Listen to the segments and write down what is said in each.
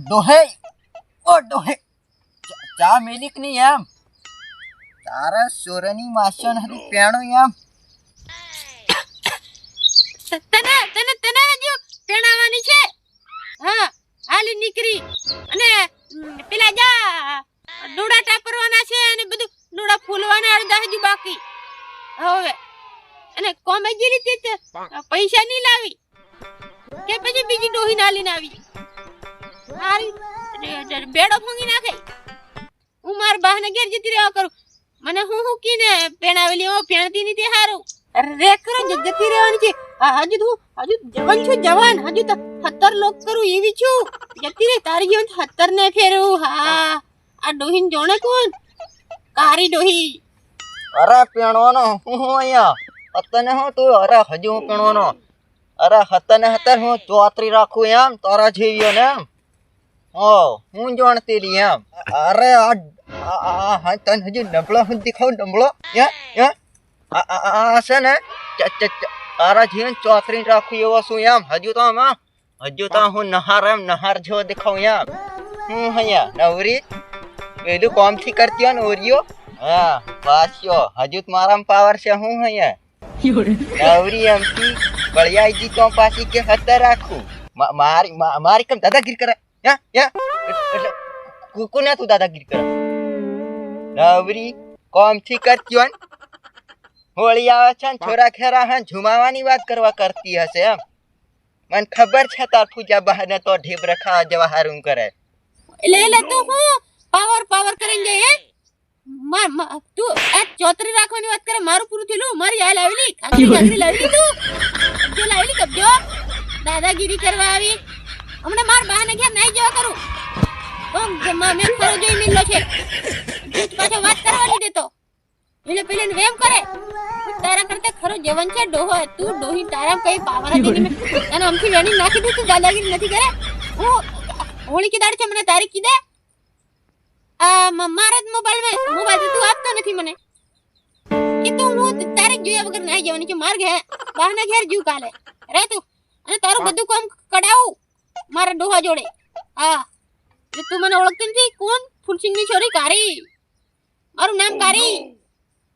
ડોહે ઓ ડોહે ચા મેલિક ની એમ તારા સોરની માસણ હતી પેણો એમ તને તને તને હજુ પેણાવાની છે હા હાલી નીકળી અને પેલા જા ડોડા ટાપરવાના છે અને બધું ડોડા ફૂલવાના અડધા હજુ બાકી હવે અને કોમે જે રીતે પૈસા નહીં લાવી કે પછી બીજી ડોહી નાલીને આવી હારી બેડો ફંગી નાખે હું માર બહાને ઘેર જતી રહેવા કરું મને હું કીને પેણાવેલી ઓ પેણતી નથી હારું રે કરો જતી રહેવાની છે હજુ જવાન છું જવાન હજુ તો 70 લોક કરું એવી છું જતી રે તારી જીવન 70 ને ફેરવું હા આ ડોહીન જોણે કોણ કારી ડોહી અરે પેણવાનો હું અહીંયા અત્તને હું તું અરે હજુ હું પેણવાનો અરે હતને હતર હું ચોતરી રાખું એમ તારા જેવીઓ ને એમ ઓ હું જોણતી રી એમ અરે આ તન હજુ ડબળો હું દેખાવ ડબળો આ છે ને તારા જીવન ચોતરી રાખું એવો શું એમ હજુ તો હું નહાર એમ નહાર જેવો દેખાવ એમ હું અહીંયા નવરી પેલું કોમથી કરતી હોય ને ઓરિયો હા પાછો હજુ મારામાં પાવર છે હું અહીંયા નવરી એમથી બળિયાજી તો પાછી કે હતર રાખું મારી કેમ દાદાગીરી કરે એટલે કુકુને તું દાદાગીરી કરે નવરી કોમથી કરતી હોય હોળી આવે છે ને છોરા ખેરા હે ઝુમાવાની વાત કરવા કરતી હશે એમ મને ખબર છે તાર પૂજા બહાને તો ઢીબ રખા જવા હારું કરે એટલે તું હું પાવર કરીને હે તું આ ચોતરી રાખવાની વાત કરે મારું પૂરું થયું મારી આ લાવેલી ખાલી લાવેલી તું જે લાવેલી કબજો દાદાગીરી કરવા આવી હમણાં માર બહાને ઘેર નહીં જવા કરું તો મેં ખરો જોઈ મિલ્લો છે પાછો વાત કરવા નહીં દેતો એટલે પેલે વેમ કરે તારા કરતા ખરો જવન છે ડોહો તું ડોહી તારા કઈ પાવર હતી ને તને અમથી વેણી નાખી દે તું દાદાગીરી નથી કરે હું હોળી કી દાડ છે મને તારીખ કી દે મારા મોબાઈલ તું આપતો નથી મને કે તું હું તારીખ જોયા વગર નહીં જવાની છે માર ઘેર બહાના ઘેર જીવ કાલે રે તું અને તારું બધું કામ કડાવું મારા ડોહા જોડે હા તું મને ઓળખતી નથી કોણ ફૂલસિંગની છોરી કારી મારું નામ કારી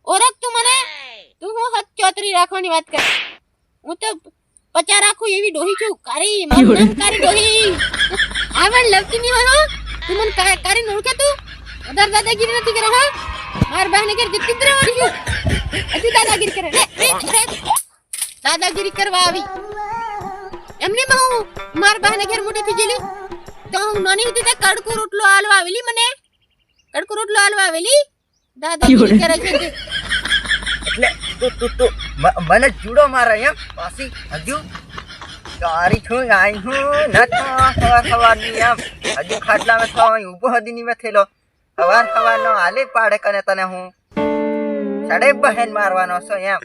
ઓળખ તું મને તું હું હત ચોતરી રાખવાની વાત કર હું તો 50 રાખું એવી ડોહી છું કારી મારું નામ કારી ડોહી આવણ લવતી નહીં હોય તું મને કારી ઓળખે તું વધારે દાદાગીરી નથી કરે હા માર બહાને ઘેર જતી જ રહેવાની છું હજુ દાદાગીરી કરે રે દાદાગીરી કરવા આવી એમને હું માર બહાને ઘેર મોટી થઈ ગયેલી તો હું નાની હતી તે કડકો રોટલો આલવા આવેલી મને કડકો રોટલો આલવા આવેલી દાદાગીરી કરે છે એટલે તું મને જુડો મારે એમ પાછી હજુ તારી છું આઈ હું સવારની એમ હજુ ખાટલામાં થવા ઊભો હદીની મેં થયેલો સવારનો હાલે પાડે કને તને હું સડે બહેન મારવાનો છો એમ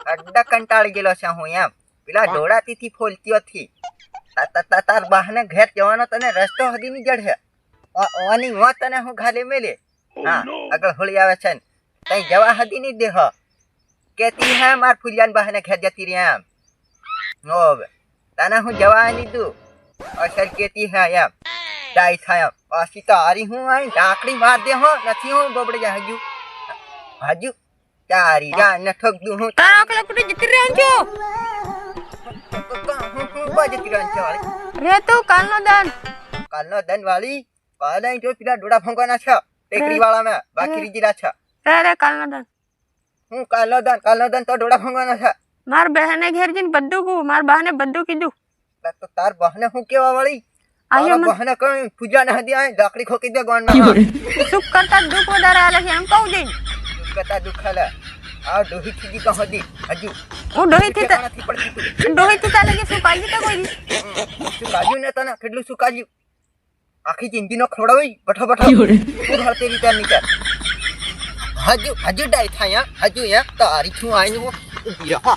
અડ્ડા કંટાળી ગયેલો છે હું એમ પેલા ડોળાતીથી ફોલતી હતી તાર બહાને ઘેર જવાનો તને રસ્તો હદીની જડે ઓની મો તને હું ઘાલે મેલે હા આગળ હોળી આવે છે ને તઈ જવા હદીની દેહ કેતી હે માર ફુલિયાન બહાને ઘેર જતી રે એમ હવે તને હું જવા લીધું અસર કેતી હે એમ ડાઈ થાય પાછી તો હારી હું આઈ ઢાકડી માર દે હો નથી હું બબડે જા હજુ તારી જા ને ઠગ દઉં હું તારા કલા કુટે જતી રહ્યો છો હું જતી રહ્યો છે વાળી રે તું કાલનો દન વાળી પાદાઈ જો પેલા ડોડા ફંગવાના છે ટેકરી વાળા મે બાકી રીજીરા છે રે કાલનો દન હું કાલનો દન તો ડોડા ફંગવાના છે માર બહેને ઘેર જઈને બધું કહું માર બહાને બધું કીધું તો તાર બહને હું કેવા વાળી આયો બહને કઈ પૂજા ન હતી આ લાકડી ખોકી દે ગોનમાં સુખ કરતા દુખ વધારે આલે છે એમ કહું દે સુખ કરતા દુખ આલે આ ડોહી થી તો હતી હજુ હું ડોહી થી ચાલે કે શું કાજી તો કોઈ શું કાજ્યું ને તને કેટલું શું કાજ્યું આખી જિંદગી નો ખવડાવી બઠો તું હળતે રીતે નીકળ હજુ ડાઈ થાય હજુ તારી છું આઈ ઉભી રહો